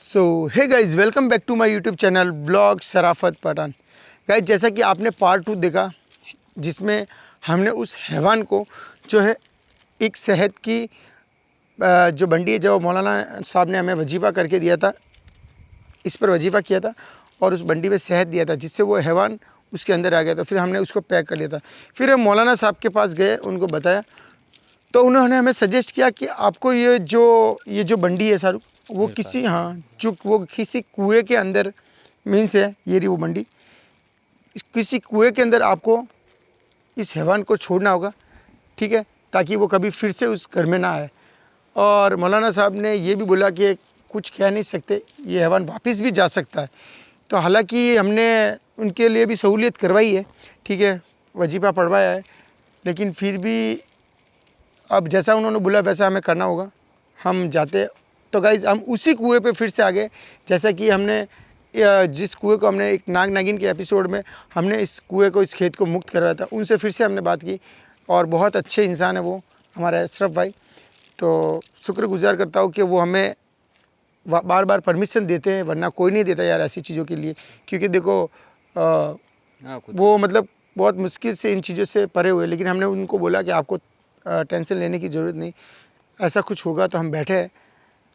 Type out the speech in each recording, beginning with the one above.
So hey guys, welcome back to my YouTube channel blog Sharafat Pathan. Guys, जैसा कि आपने part 2 देखा जिसमें हमने उस हैवान को जो है एक शहद की जो बंडी है, जो मौलाना साहब ने हमें वजीफ़ा करके दिया था, इस पर वजीफ़ा किया था और उस बंडी में शहद दिया था जिससे वो हैवान उसके अंदर आ गया था। फिर हमने उसको पैक कर लिया था। फिर हम मौलाना साहब के पास गए, उनको बताया तो उन्होंने हमें सजेस्ट किया कि आपको ये जो बंडी है शाहरुख, वो किसी वो किसी कुएं के अंदर मीन्स है, ये रही वो बंडी, किसी कुएं के अंदर आपको इस हैवान को छोड़ना होगा, ठीक है, ताकि वो कभी फिर से उस घर में ना आए। और मौलाना साहब ने ये भी बोला कि कुछ कह नहीं सकते, ये हैवान वापस भी जा सकता है। तो हालांकि हमने उनके लिए भी सहूलियत करवाई है, ठीक है, वजीफ़ा पढ़वाया है, लेकिन फिर भी अब जैसा उन्होंने बोला वैसा हमें करना होगा। हम जाते तो गाइज़ हम उसी कुएं पे फिर से आ गए, जैसा कि हमने जिस कुएं को हमने एक नाग नागिन के एपिसोड में हमने इस कुएं को, इस खेत को मुक्त करवाया था, उनसे फिर से हमने बात की और बहुत अच्छे इंसान है वो हमारे अशरफ भाई। तो शुक्रगुजार करता हूँ कि वो हमें बार बार परमिशन देते हैं, वरना कोई नहीं देता यार ऐसी चीज़ों के लिए। क्योंकि देखो वो मतलब बहुत मुश्किल से इन चीज़ों से परे हुए, लेकिन हमने उनको बोला कि आपको टेंशन लेने की ज़रूरत नहीं, ऐसा कुछ होगा तो हम बैठे हैं।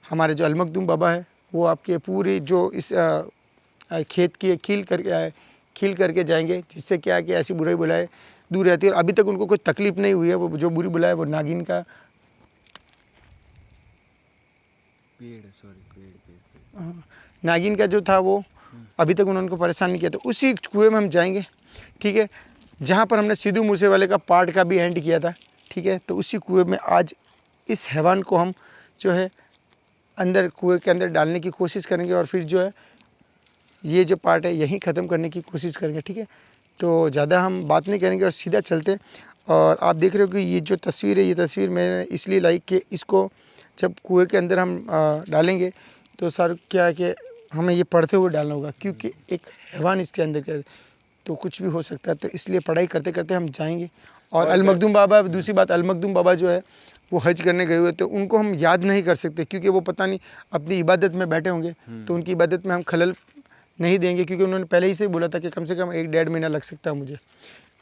हमारे जो अलमखदूम बाबा है वो आपके पूरी जो इस खेत की खील करके जाएंगे, जिससे क्या है कि ऐसी बुराई बुलाए दूर रहती है। और अभी तक उनको कोई तकलीफ़ नहीं हुई है। वो जो बुरी बुलाए वो नागिन का नागिन का जो था वो अभी तक उन्होंने को परेशान नहीं किया। तो उसी कुएं में हम जाएंगे, ठीक है, जहाँ पर हमने सिद्धू मूसेवाले का पार्ट का भी एंड किया था, ठीक है। तो उसी कुएं में आज इस हैवान को हम जो है अंदर कुएं के अंदर डालने की कोशिश करेंगे और फिर जो है ये जो पार्ट है यहीं ख़त्म करने की कोशिश करेंगे, ठीक है। तो ज़्यादा हम बात नहीं करेंगे और सीधा चलते। और आप देख रहे हो कि ये जो तस्वीर है, ये तस्वीर मैंने इसलिए लाई कि इसको जब कुएं के अंदर हम डालेंगे तो सर क्या है कि हमें ये पढ़ते हुए डालना होगा, क्योंकि एक हैवान इसके अंदर का तो कुछ भी हो सकता है। तो इसलिए पढ़ाई करते करते हम जाएंगे। और अलमखदूम बाबा, दूसरी बात, अलमखदूम बाबा जो है वो हज करने गए हुए, तो उनको हम याद नहीं कर सकते, क्योंकि वो पता नहीं अपनी इबादत में बैठे होंगे, तो उनकी इबादत में हम खलल नहीं देंगे, क्योंकि उन्होंने पहले ही से बोला था कि कम से कम 1-1.5 महीना लग सकता है मुझे,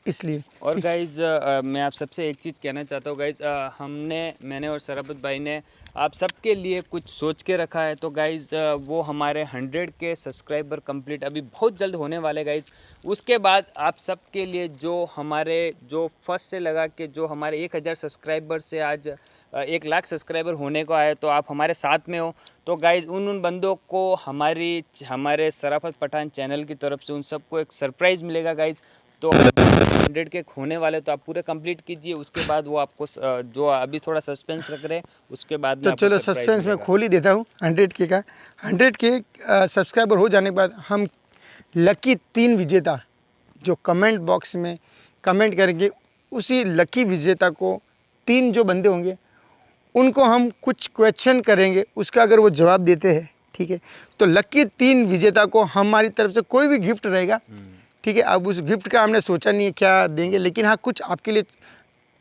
इसलिए। और गाइज़ मैं आप सबसे एक चीज़ कहना चाहता हूँ गाइज़, मैंने और शराफत भाई ने आप सबके लिए कुछ सोच के रखा है। तो गाइज़ वो हमारे 100 के सब्सक्राइबर कंप्लीट अभी बहुत जल्द होने वाले गाइज़। उसके बाद आप सबके लिए जो फर्स्ट से लगा के जो हमारे 1000 सब्सक्राइबर से आज 1 लाख सब्सक्राइबर होने को आए, तो आप हमारे साथ में हो। तो गाइज़ उन बंदों को हमारे शराफत पठान चैनल की तरफ से उन सबको एक सरप्राइज़ मिलेगा गाइज़। तो 100 के होने वाले, तो आप पूरे कंप्लीट कीजिए। उसके बाद वो आपको जो अभी थोड़ा सस्पेंस रख रहे हैं, उसके बाद में तो चलो सस्पेंस में खोल ही देता हूँ 100 के का। 100 के सब्सक्राइबर हो जाने के बाद हम लकी 3 विजेता जो कमेंट बॉक्स में कमेंट करेंगे, उसी लकी विजेता को 3 जो बंदे होंगे उनको हम कुछ क्वेश्चन करेंगे, उसका अगर वो जवाब देते हैं, ठीक है, तो लकी 3 विजेता को हमारी तरफ से कोई भी गिफ्ट रहेगा, ठीक है। अब उस गिफ्ट का हमने सोचा नहीं है क्या देंगे, लेकिन हाँ कुछ आपके लिए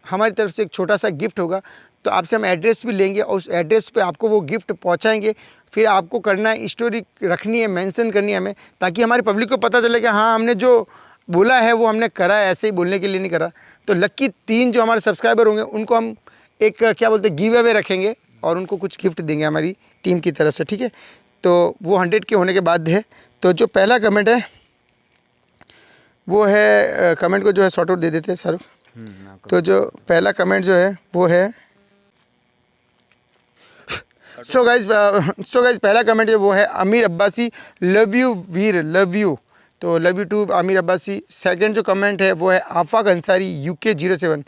हमारी तरफ से एक छोटा सा गिफ्ट होगा। तो आपसे हम एड्रेस भी लेंगे और उस एड्रेस पे आपको वो गिफ्ट पहुंचाएंगे। फिर आपको करना है, स्टोरी रखनी है, मेंशन करनी है हमें, ताकि हमारी पब्लिक को पता चले कि हाँ हमने जो बोला है वो हमने करा है, ऐसे ही बोलने के लिए नहीं करा। तो लकी 3 जो हमारे सब्सक्राइबर होंगे उनको हम एक क्या बोलते हैं गिव अवे रखेंगे और उनको कुछ गिफ्ट देंगे हमारी टीम की तरफ से, ठीक है। तो वो 100 के होने के बाद है। तो जो पहला कमेंट है वो है, कमेंट को जो है शॉर्ट आउट दे देते हैं सर। तो जो पहला कमेंट जो है वो है सो गाइज पहला कमेंट जो वो है अमीर Abbasi, love you Veer, love you. तो लव यू टू अमीर अब्बासी। सेकंड जो कमेंट है वो है आफाक अंसारी UK 07,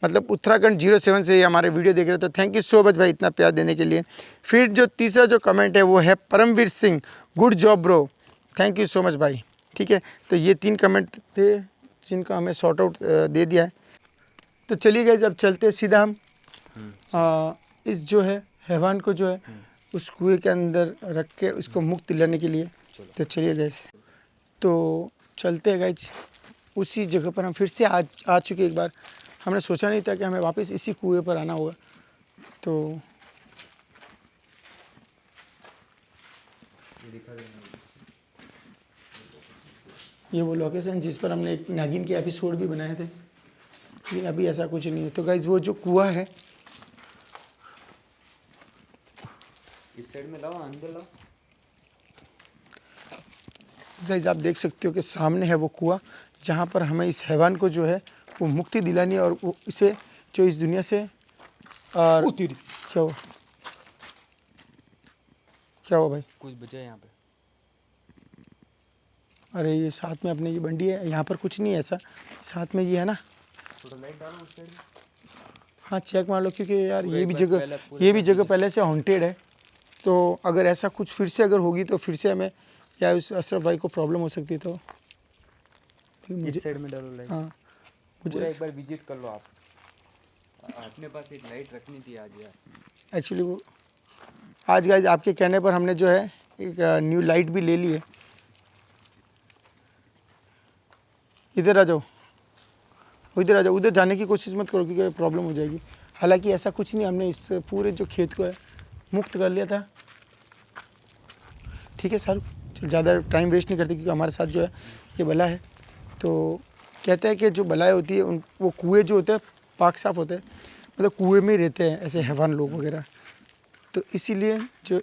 मतलब उत्तराखंड 07 से हमारे वीडियो देख रहे थे। थैंक यू सो मच भाई इतना प्यार देने के लिए। फिर जो तीसरा जो कमेंट है वो है Paramveer Singh, good job bro, thank you so much भाई, ठीक है। तो ये 3 कमेंट थे जिनका हमें शॉर्ट आउट दे दिया है। तो चलिए गाइस अब चलते सीधा हम इस जो है हैवान को जो है उस कुएं के अंदर रख के उसको मुक्त दिलाने के लिए। तो चलिए गाइस, तो चलते हैं गाइस उसी जगह पर। हम फिर से आ चुके एक बार, हमने सोचा नहीं था कि हमें वापस इसी कुएं पर आना होगा। तो दिखा देना। ये वो लोकेशन जिस पर हमने एक नागिन के एपिसोड भी बनाए थे, लेकिन अभी ऐसा कुछ नहीं है। तो गाइज वो जो कुआं है, इस साइड में लाओ, अंदर लाओ। गाइज आप देख सकते हो कि सामने है वो कुआं, जहाँ पर हमें इस हैवान को जो है वो मुक्ति दिलानी है और वो इसे जो इस दुनिया से और क्या हुआ, क्या हुआ भाई? कुछ बचा है यहाँ पे। अरे ये साथ में अपने ये बंडी है, यहाँ पर कुछ नहीं है ऐसा, साथ में ये है ना। थोड़ा लाइट डालो उस साइड में। हाँ चेक मार लो, क्योंकि यार पूरा ये एक भी बार जगह, पहले पूरा ये भी कर जगह पहले से हॉन्टेड है। तो अगर ऐसा कुछ फिर से अगर होगी तो फिर से हमें या उस अशरफ भाई को प्रॉब्लम हो सकती है। तो फिर इस मुझे, साइड में डालो लाइट। हाँ पूरा मुझे एक बार विजिट कर लो आप। अपने पास एक लाइट रखनी थी आज यार। एक्चुअली वो आज गाइज आपके कहने पर हमने जो है एक न्यू लाइट भी ले ली है। इधर आ जाओ, इधर आ जाओ, उधर जाने की कोशिश मत करो क्योंकि प्रॉब्लम हो जाएगी। हालांकि ऐसा कुछ नहीं, हमने इस पूरे जो खेत को है मुक्त कर लिया था। ठीक है शाहरुख, चल ज़्यादा टाइम वेस्ट नहीं करते क्योंकि हमारे साथ जो है ये बला है। तो कहते हैं कि जो बलाएँ होती है उन वो कुएँ जो होते हैं पाक साफ होते हैं, मतलब कुएँ में ही रहते हैं ऐसे हैवान लोग वगैरह। तो इसीलिए जो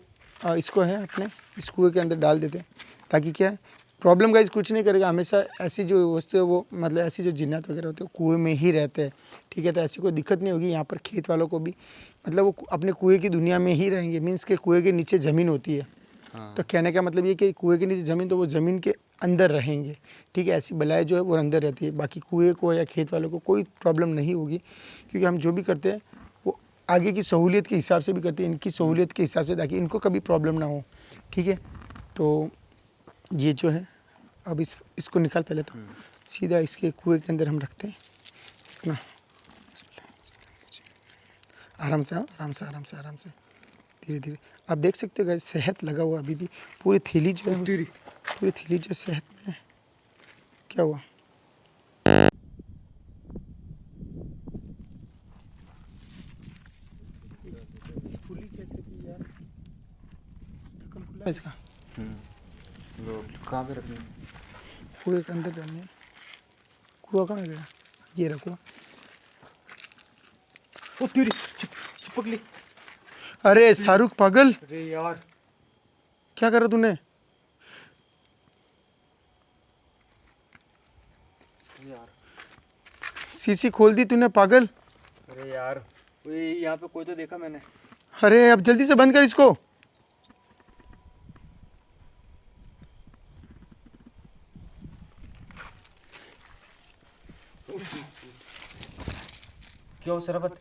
इसको है अपने इस कुएँ के अंदर डाल देते हैं, ताकि क्या है प्रॉब्लम गाइज कुछ नहीं करेगा। हमेशा ऐसी जो वस्तु है वो मतलब ऐसी जो जिन्नात वगैरह होते हैं कुएँ में ही रहते हैं। ठीक है, तो ऐसी कोई दिक्कत नहीं होगी। यहाँ पर खेत वालों को भी मतलब वो अपने कुएँ की दुनिया में ही रहेंगे, मीन्स के कुएँ के नीचे ज़मीन होती है। हाँ। तो कहने का मतलब ये कि कुएँ के नीचे ज़मीन, तो वो ज़मीन के अंदर रहेंगे। ठीक है, ऐसी बलाएँ जो है वो अंदर रहती है। बाकी कुएँ को या खेत वालों को कोई प्रॉब्लम नहीं होगी, क्योंकि हम जो भी करते हैं वो आगे की सहूलियत के हिसाब से भी करते हैं, इनकी सहूलियत के हिसाब से, ताकि इनको कभी प्रॉब्लम ना हो। ठीक है, तो ये जो है अब इसको निकाल पहले, तो सीधा इसके कुएँ के अंदर हम रखते हैं ना। आराम से, आराम से, आराम से, आराम से, धीरे धीरे। आप देख सकते हो गाइस शहद लगा हुआ अभी भी, पूरी थैली जो है पूरी थैली जो शहद में है। क्या हुआ? फुली कैसे थी यार? ढक्कन खुला है इसका। लो कहाँ पे रखनी है? कुएँ के अंदर डालनी है। कुआं कहाँ गया? ये रखो। ओ तेरी चिपक ली। अरे शाहरुख पागल, अरे यार क्या करा तूने? यार शीशी खोल दी तूने पागल। अरे यार यहाँ पे कोई तो देखा मैंने। अरे अब जल्दी से बंद कर इसको। क्यों शराबत?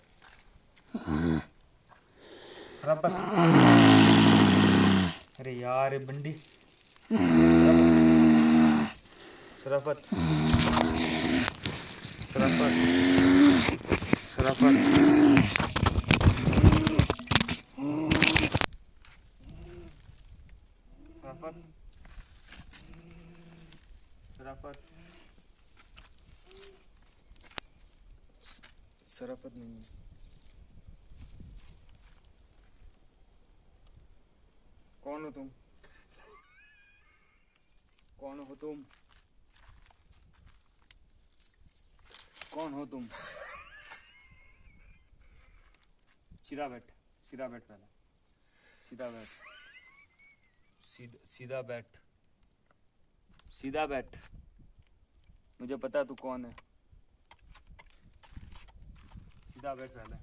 शराबत? अरे यार ये बंडी। शराबत, शराबत, शराबत, शराबत, शराबत, शराफत नहीं है। कौन हो तुम? कौन हो तुम? कौन हो तुम? सीधा बैठ, सीधा बैठ पहले, सीधा बैठ, सीधा बैठ, सीधा बैठ। मुझे पता तू कौन है। सीधा बैठ पहले,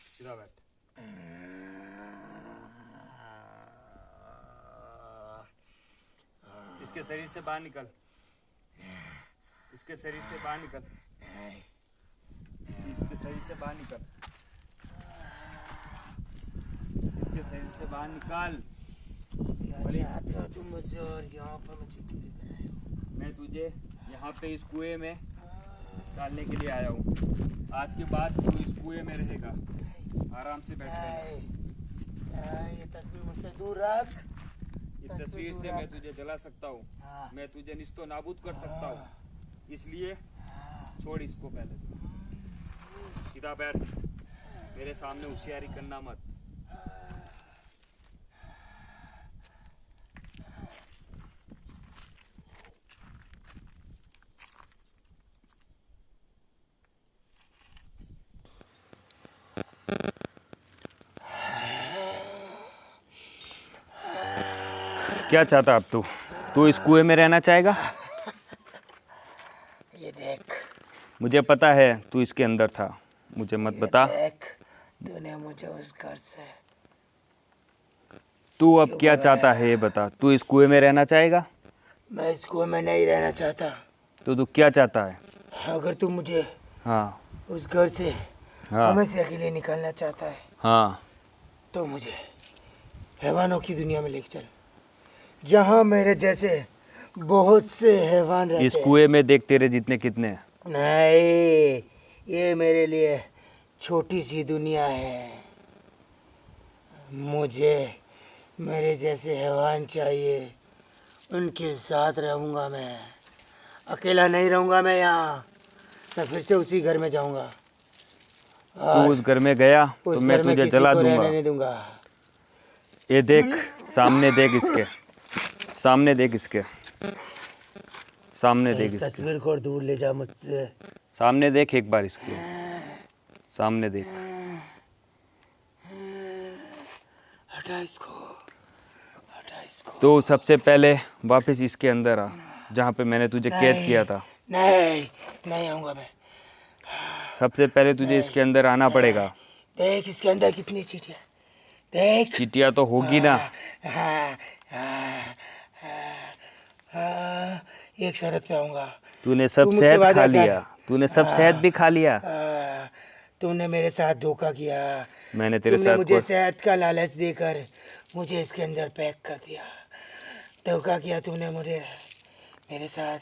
सीधा बैठ। इसके शरीर से बाहर निकल, इसके शरीर से बाहर निकल, इसके शरीर से बाहर निकल, इसके शरीर से बाहर निकाल। तुम मुझे और यहाँ पर मुझे क्यों लेकर आए हो? मैं तुझे यहाँ पे इस कुएं में डालने के लिए आया हूँ। आज के बाद तू इस कुएं में रहेगा। आराम से बैठ ले। ये तस्वीर मुझसे दूर रख। इस तस्वीर से मैं तुझे जला सकता हूँ, मैं तुझे निस्तो नाबूद कर सकता हूँ, इसलिए छोड़ इसको पहले। सीधा बैठ, मेरे सामने होशियारी करना मत। क्या चाहता अब तू इस कुएं में रहना चाहेगा? ये देख, मुझे पता है तू इसके अंदर था, मुझे मत बता। देख, तूने मुझे उस घर से। तू अब क्या चाहता है ये बता। तू इस कुएं में रहना चाहेगा? मैं इस कुएं में नहीं रहना चाहता। तो तू क्या चाहता है? अगर तू मुझे हाँ उस घर से हाँ हमेशा के लिए निकालना चाहता है हाँ। तो मुझे हैवानों की दुनिया में लेके चल, जहाँ मेरे जैसे बहुत से हैवान रहते इस हैं। कुएं में देख तेरे जितने कितने हैं। नहीं, ये मेरे लिए छोटी सी दुनिया है। मुझे मेरे जैसे हैवान चाहिए, उनके साथ रहूँगा मैं। अकेला नहीं रहूँगा मैं यहाँ। मैं फिर से उसी घर में जाऊँगा। तू उस घर में गया तो उस मैं घर में तुझे किसी जला को दूंगा। रहने नहीं दूंगा। ये देख, सामने देख इसके, सामने देख इसके, सामने देख इस इसके, तस्वीर को दूर ले जा मुझसे। सामने देख एक बार इसके, सामने देख। हटा इसको, हटा इसको। तो सबसे पहले वापस इसके अंदर आ, जहाँ पे मैंने तुझे कैद किया था। नहीं, नहीं आऊँगा मैं। सबसे पहले तुझे इसके अंदर आना पड़ेगा। देख इसके अंदर कितनी चीटियाँ। देख। चीटियाँ तो होगी ना। एक शर्त पे आऊँगा। तूने सब तू मुझसे शहद वादा खा कर। लिया, तूने सब शहद भी खा लिया। तुमने मेरे साथ धोखा किया। मैंने तेरे तुमने साथ मुझे शहद का लालच देकर मुझे इसके अंदर पैक कर दिया। धोखा किया तुमने मुझे मेरे साथ।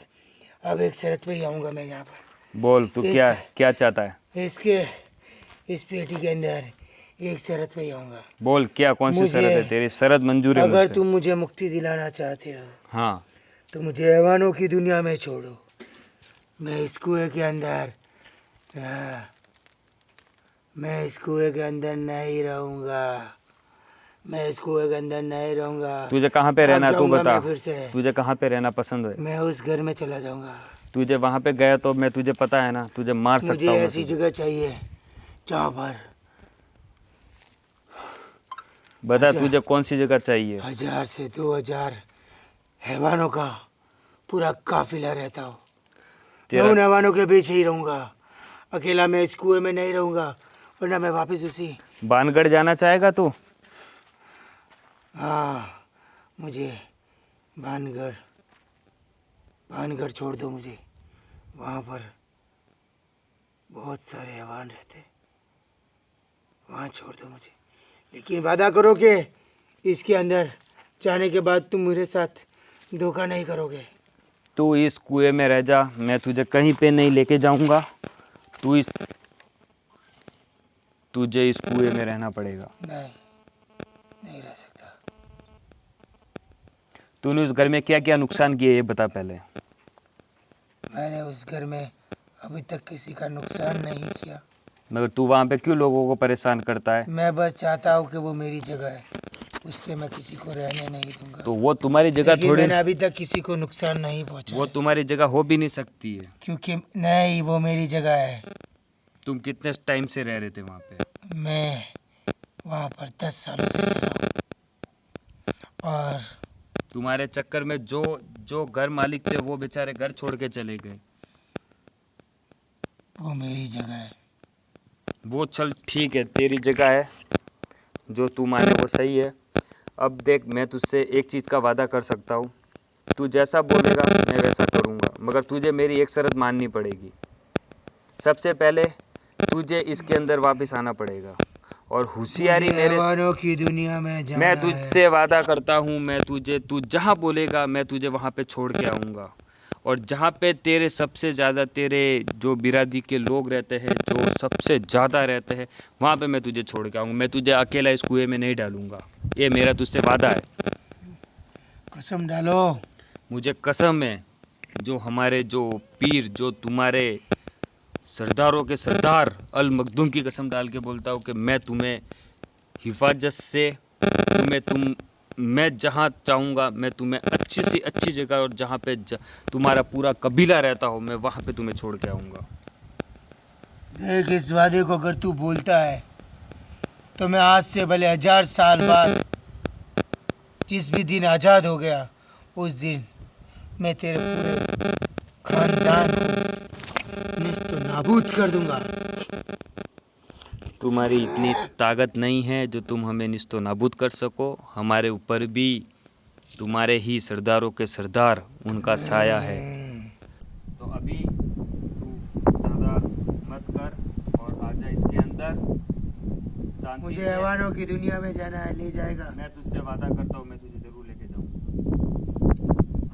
अब एक शर्त पे ही आऊँगा मैं यहाँ पर। बोल तू क्या क्या चाहता है? इस पेटी के अंदर एक शर्त पे ही आऊँगा। बोल क्या, कौन सी शर्त है तेरी? शर्त मंजूर है अगर मुझसे। तुम मुझे मुक्ति दिलाना चाहते हो हाँ तो मुझे हैवानों की दुनिया में छोड़ो। मैं इस कुएं के अंदर मैं इस कुएं के अंदर नहीं रहूँगा। मैं इस कुएं के अंदर नहीं रहूँगा। तुझे कहाँ पे रहना है तू बता। फिर से तुझे कहाँ पे रहना पसंद है? मैं उस घर में चला जाऊँगा। तुझे वहाँ पे गया तो मैं तुझे पता है ना, तुझे मार सकता मुझे हूँ मैं ऐसी तुझे। जगह चाहिए जहाँ पर बता तुझे कौन सी जगह चाहिए? 1000 से 2000 हैवानों का पूरा काफिला रहता हो। मैं उन हैवानों के बीच ही रहूँगा। अकेला मैं इस कुएं में नहीं रहूँगा, वरना मैं वापस उसी। बानगढ़ जाना चाहेगा तू? हाँ, मुझे बानगढ़ छोड़ दो मुझे। वहाँ पर बहुत सारे हैवान रहते, वहाँ छोड़ दो मुझे। लेकिन वादा करो कि इसके अंदर जाने के बाद तुम मेरे साथ धोखा नहीं करोगे। तू इस कुएं में रह जा, मैं तुझे कहीं पे नहीं लेके जाऊंगा। तुझे इस कुएं में रहना पड़ेगा। नहीं रह सकता। तूने उस घर में क्या क्या नुकसान किए ये बता पहले। मैंने उस घर में अभी तक किसी का नुकसान नहीं किया। मगर तू वहाँ पे क्यों लोगों को परेशान करता है? मैं बस चाहता हूँ कि वो मेरी जगह है, उस पर मैं किसी को रहने नहीं दूंगा। तो वो तुम्हारी जगह थोड़ी। मैंने अभी तक किसी को नुकसान नहीं पहुँचा। वो तुम्हारी जगह हो भी नहीं सकती है, क्योंकि नहीं, वो मेरी जगह है। तुम कितने टाइम से रह रहे थे वहाँ पे? मैं वहाँ पर 10 सालों से रह रहा हूँ। और तुम्हारे चक्कर में जो घर मालिक थे वो बेचारे घर छोड़ के चले गए। वो मेरी जगह है। वो चल ठीक है, तेरी जगह है, जो तू माने वो सही है। अब देख, मैं तुझसे एक चीज़ का वादा कर सकता हूँ, तू जैसा बोलेगा मैं वैसा करूँगा, मगर तुझे मेरी एक शर्त माननी पड़ेगी। सबसे पहले तुझे इसके अंदर वापस आना पड़ेगा और होशियारी मेरे। हैवानों की दुनिया में जाना मैं है। तुझसे वादा करता हूँ, तू जहाँ बोलेगा मैं तुझे वहाँ पे छोड़ के आऊँगा। और जहाँ पे तेरे सबसे ज़्यादा तेरे जो बिरादरी के लोग रहते हैं, जो सबसे ज़्यादा रहते हैं, वहाँ पे मैं तुझे छोड़ के आऊँगा। मैं तुझे अकेला इस कुएं में नहीं डालूँगा, ये मेरा तुझसे वादा है। कसम डालो। मुझे कसम है, जो हमारे जो पीर, जो तुम्हारे सरदारों के सरदार अल मखदूम की कसम डाल के बोलता हूँ कि मैं तुम्हें हिफाजत से मैं जहाँ चाहूँगा मैं तुम्हें अच्छी से अच्छी जगह और जहाँ पे तुम्हारा पूरा कबीला रहता हो मैं वहाँ पे तुम्हें छोड़ के आऊँगा। देख, इस वादे को अगर तू बोलता है तो मैं आज से भले 1000 साल बाद जिस भी दिन आज़ाद हो गया उस दिन मैं तेरे पूरे खानदान को निस्त नाबूद कर दूंगा। तुम्हारी इतनी ताकत नहीं है जो तुम हमें निस्तो नाबूद कर सको। हमारे ऊपर भी तुम्हारे ही सरदारों के सरदार उनका साया है। तो अभी तू ज़्यादा मत कर और आजा इसके अंदर। शांति मुझे से। हैवानों की दुनिया में जाना है, ले जाएगा। मैं तुझसे वादा करता हूँ, मैं तुझे ज़रूर लेके जाऊँगा।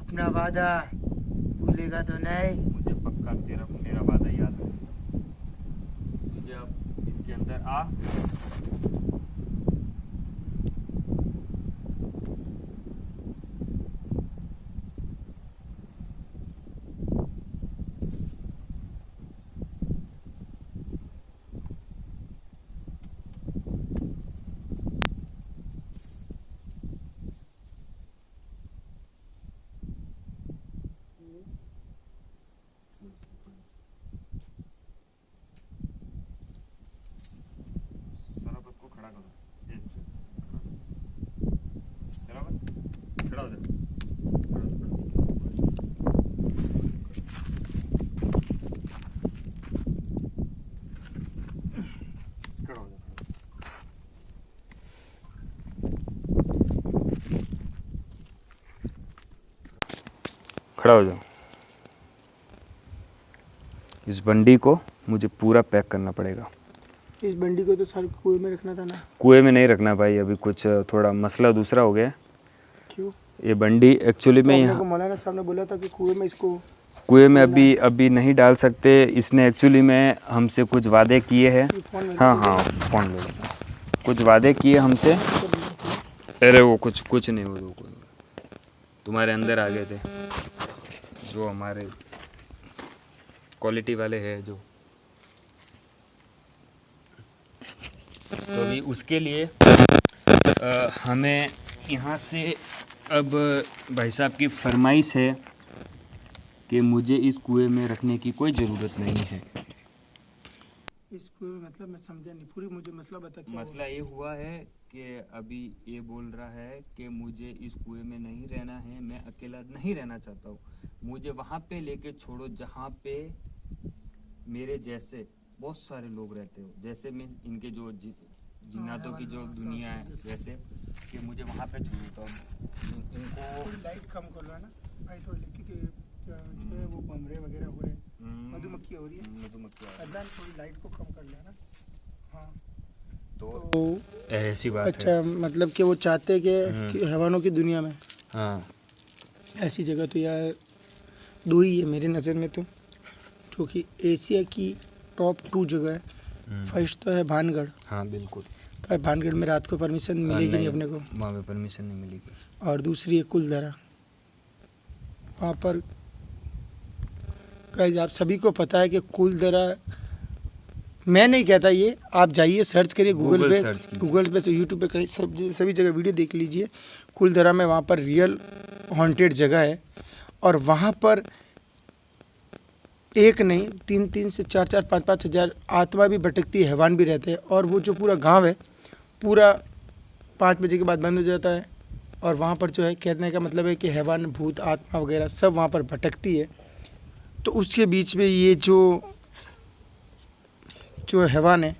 अपना वादा भूलेगा तो नहीं। मुझे पक्का मेरा वादा याद है। तुझे अब इसके अंदर आ। शराबत को खड़ा करो। शराबत खड़ा हो जा। खड़ा हो जा। खड़ा हो जाओ। इस बंडी को मुझे पूरा पैक करना पड़ेगा। इस बंडी को तो सर कुएं में रखना था ना। कुएं में नहीं रखना भाई, अभी कुछ थोड़ा मसला दूसरा हो गया। क्यों? ये बंडी एक्चुअली में तो यहाँ मौलाना साहब ने बोला था कि कुएं में इसको कुएं में अभी नहीं डाल सकते। इसने एक्चुअली में हमसे कुछ वादे किए हैं। हाँ फ़ोन ले लो। कुछ वादे किए हमसे। अरे वो कुछ नहीं, वो तुम्हारे अंदर आ गए थे जो हमारे क्वालिटी वाले हैं जो। तो अभी उसके लिए हमें यहाँ से अब भाई साहब की फरमाइश है कि मुझे इस कुएं में रखने की कोई ज़रूरत नहीं है। इस कुएं में मतलब मैं समझा नहीं पूरी, मुझे मसला बता। मसला ये हुआ है कि अभी ये बोल रहा है कि मुझे इस कुएं में नहीं रहना है, मैं अकेला नहीं रहना चाहता हूँ। मुझे वहाँ पे लेके छोड़ो जहाँ पे मेरे जैसे बहुत सारे लोग रहते हो, जैसे मैं इनके जो जिन्नातों की जो दुनिया है जैसे कि मुझे वहाँ पे छोड़ो। तो इनको लाइट कम कर लो ना भाई, थोड़ी, क्योंकि जो है वो भमरे वगैरह हो रहे हैं, मधुमक्खी हो रही है। अदनान थोड़ी लाइट को कम कर लेना। हाँ तो ऐसी बात अच्छा है। मतलब कि वो चाहते हैं कि हैवानों की दुनिया में हाँ ऐसी जगह तो यार दो ही है मेरी नज़र में, तो जो कि एशिया की टॉप 2 जगह है। फर्स्ट तो है भानगढ़। हाँ बिल्कुल। पर भानगढ़ में रात को परमिशन मिलेगी नहीं अपने को, वहाँ पे परमिशन नहीं मिलेगी। और दूसरी है कुलधरा। वहाँ पर गाइस आप सभी को पता है कि कुलधरा, मैं नहीं कहता ये, आप जाइए सर्च करिए गूगल पे से, यूट्यूब पे कहीं सभी जगह वीडियो देख लीजिए। कुलधरा में वहाँ पर रियल हॉन्टेड जगह है, और वहाँ पर एक नहीं 3-3 से 4-4 5-5 हज़ार आत्मा भी भटकती है, हैवान भी रहते हैं। और वो जो पूरा गांव है पूरा 5 बजे के बाद बंद हो जाता है, और वहाँ पर जो है कहने का मतलब है कि हैवान भूत आत्मा वगैरह सब वहाँ पर भटकती है। तो उसके बीच में ये जो हैवान है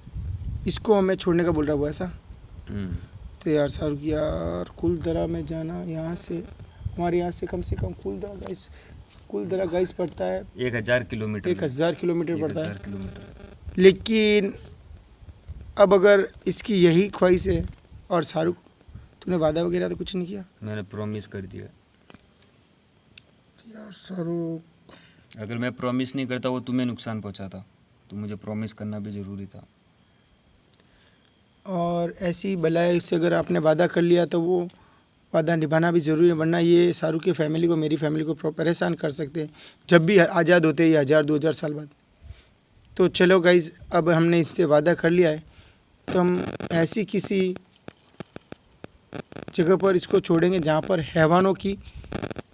इसको हमें छोड़ने का बोल रहा है वो, ऐसा। तो यार शाहरुख यार कुलधरा में जाना, यहाँ से हमारे यहाँ से कम कुलधरा गाइस पड़ता है 1000 किलोमीटर। 1000 किलोमीटर पड़ता है। 1000 किलोमीटर। लेकिन अब अगर इसकी यही ख्वाहिश है, और शाहरुख तूने वादा वगैरह तो कुछ नहीं किया? मैंने प्रॉमिस कर दिया यार शाहरुख, अगर मैं प्रॉमिस नहीं करता वो तुम्हें नुकसान पहुंचाता, तो मुझे प्रॉमिस करना भी ज़रूरी था। और ऐसी बलाय से अगर आपने वादा कर लिया तो वो वादा निभाना भी ज़रूरी है, वरना ये शाहरुख की फैमिली को, मेरी फैमिली को परेशान कर सकते हैं जब भी आज़ाद होते हैं 1000-2000 साल बाद। तो चलो गाइज़, अब हमने इससे वादा कर लिया है तो हम ऐसी किसी जगह पर इसको छोड़ेंगे जहाँ पर हैवानों की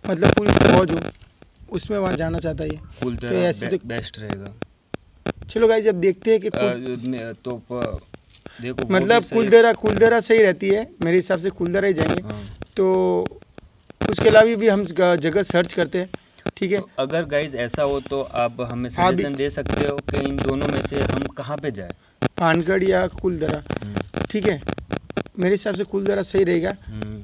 मतलब पूरी फौज हो, उसमें वहाँ जाना चाहता है ये। तो ऐसे तो बेस्ट रहेगा। चलो गाइज़, अब देखते हैं कि देखो मतलब कुलधरा सही रहती है मेरे हिसाब से, कुलधरा ही जाएंगे। तो उसके अलावा भी हम जगह सर्च करते हैं, ठीक है। तो अगर गाइज ऐसा हो तो आप हमें सजेशन दे सकते हो कि इन दोनों में से हम कहाँ पे जाएं? पानगढ़ या कुलदरा, ठीक है। मेरे हिसाब से कुलदरा सही रहेगा,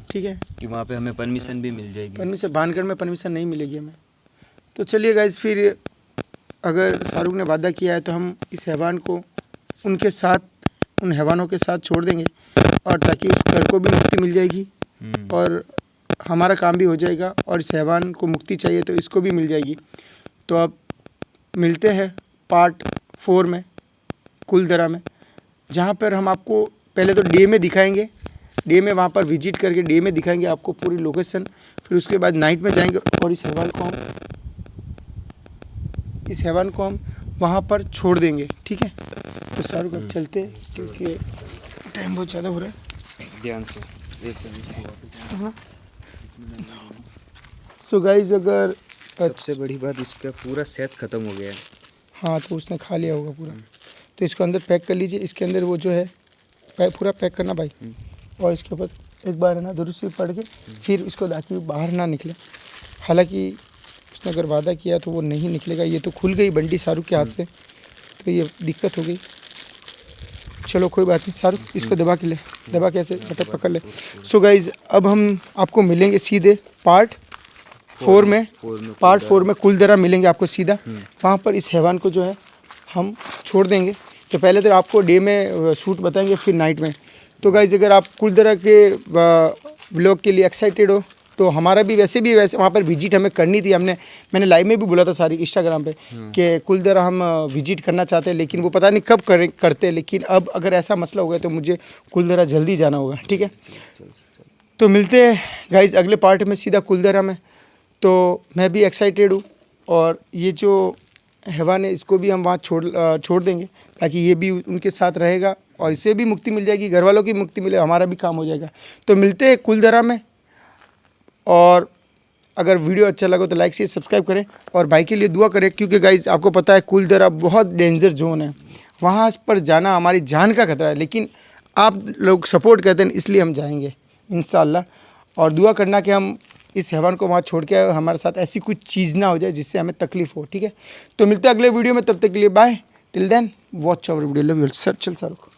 ठीक है, कि वहाँ पे हमें परमिशन भी मिल जाएगी। परमिशन पानगढ़ में परमिशन नहीं मिलेगी हमें। तो चलिए गाइज, फिर अगर शाहरुख ने वादा किया है तो हम इस हैवान को उनके साथ, उन हैवानों के साथ छोड़ देंगे, और ताकि उस घर को भी मुक्ति मिल जाएगी और हमारा काम भी हो जाएगा, और इस हैवान को मुक्ति चाहिए तो इसको भी मिल जाएगी। तो अब मिलते हैं पार्ट 4 में कुलदरा में, जहाँ पर हम आपको पहले तो डे में दिखाएंगे, डे में वहाँ पर विजिट करके डे में दिखाएंगे आपको पूरी लोकेशन। फिर उसके बाद नाइट में जाएंगे और इस हैवान को हम वहाँ पर छोड़ देंगे, ठीक है। तो शाहरुख अब चलते हैं क्योंकि टाइम बहुत ज़्यादा हो रहा है। ध्यान से हाँ। सो गाइज, अगर सबसे बड़ी बात इसका पूरा सेट खत्म हो गया है। हाँ, तो उसने खा लिया होगा पूरा। तो इसको अंदर पैक कर लीजिए, इसके अंदर वो जो है पूरा पैक करना भाई, और इसके ऊपर एक बार है ना दुरुस्त पढ़ के फिर इसको ताकि बाहर ना निकले। हालांकि उसने अगर वादा किया तो वो नहीं निकलेगा। ये तो खुल गई बंटी शाहरुख के हाथ से, तो ये दिक्कत हो गई। चलो कोई बात नहीं, शाहरुख इसको दबा के ले, दबा के ऐसे फटक पकड़ ले। सो गाइज, अब हम आपको मिलेंगे सीधे पार्ट 4 में, पार्ट 4 में कुलदरा मिलेंगे आपको सीधा। वहाँ पर इस हैवान को जो है हम छोड़ देंगे। तो पहले तो आपको डे में शूट बताएंगे, फिर नाइट में। तो गाइज, अगर आप कुलदरा के व्लॉग के लिए एक्साइटेड हो तो हमारा भी वैसे वहाँ पर विजिट हमें करनी थी। मैंने लाइव में भी बोला था सारी इंस्टाग्राम पे कि कुलदरा हम विजिट करना चाहते हैं, लेकिन वो पता नहीं कब करते। लेकिन अब अगर ऐसा मसला हो गया तो मुझे कुलदरा जल्दी जाना होगा, ठीक है। तो मिलते हैं गाइज अगले पार्ट में सीधा कुलदरा में। तो मैं भी एक्साइटेड हूँ, और ये जो हैवान है इसको भी हम वहाँ छोड़ देंगे, ताकि ये भी उनके साथ रहेगा और इससे भी मुक्ति मिल जाएगी, घर वालों की मुक्ति मिले, हमारा भी काम हो जाएगा। तो मिलते हैं कुलदरा में, और अगर वीडियो अच्छा लगा तो लाइक शेयर सब्सक्राइब करें, और भाई के लिए दुआ करें, क्योंकि गाइज आपको पता है कुलदरा बहुत डेंजर जोन है, वहाँ पर जाना हमारी जान का खतरा है। लेकिन आप लोग सपोर्ट करते हैं इसलिए हम जाएंगे इंशाल्लाह। और दुआ करना कि हम इस हैवान को वहाँ छोड़ के आए, हमारे साथ ऐसी कुछ चीज़ ना हो जाए जिससे हमें तकलीफ हो, ठीक है। तो मिलते हैं अगले वीडियो में, तब तक के लिए bye, till then watch our video, love you sir. चल शाहरुख।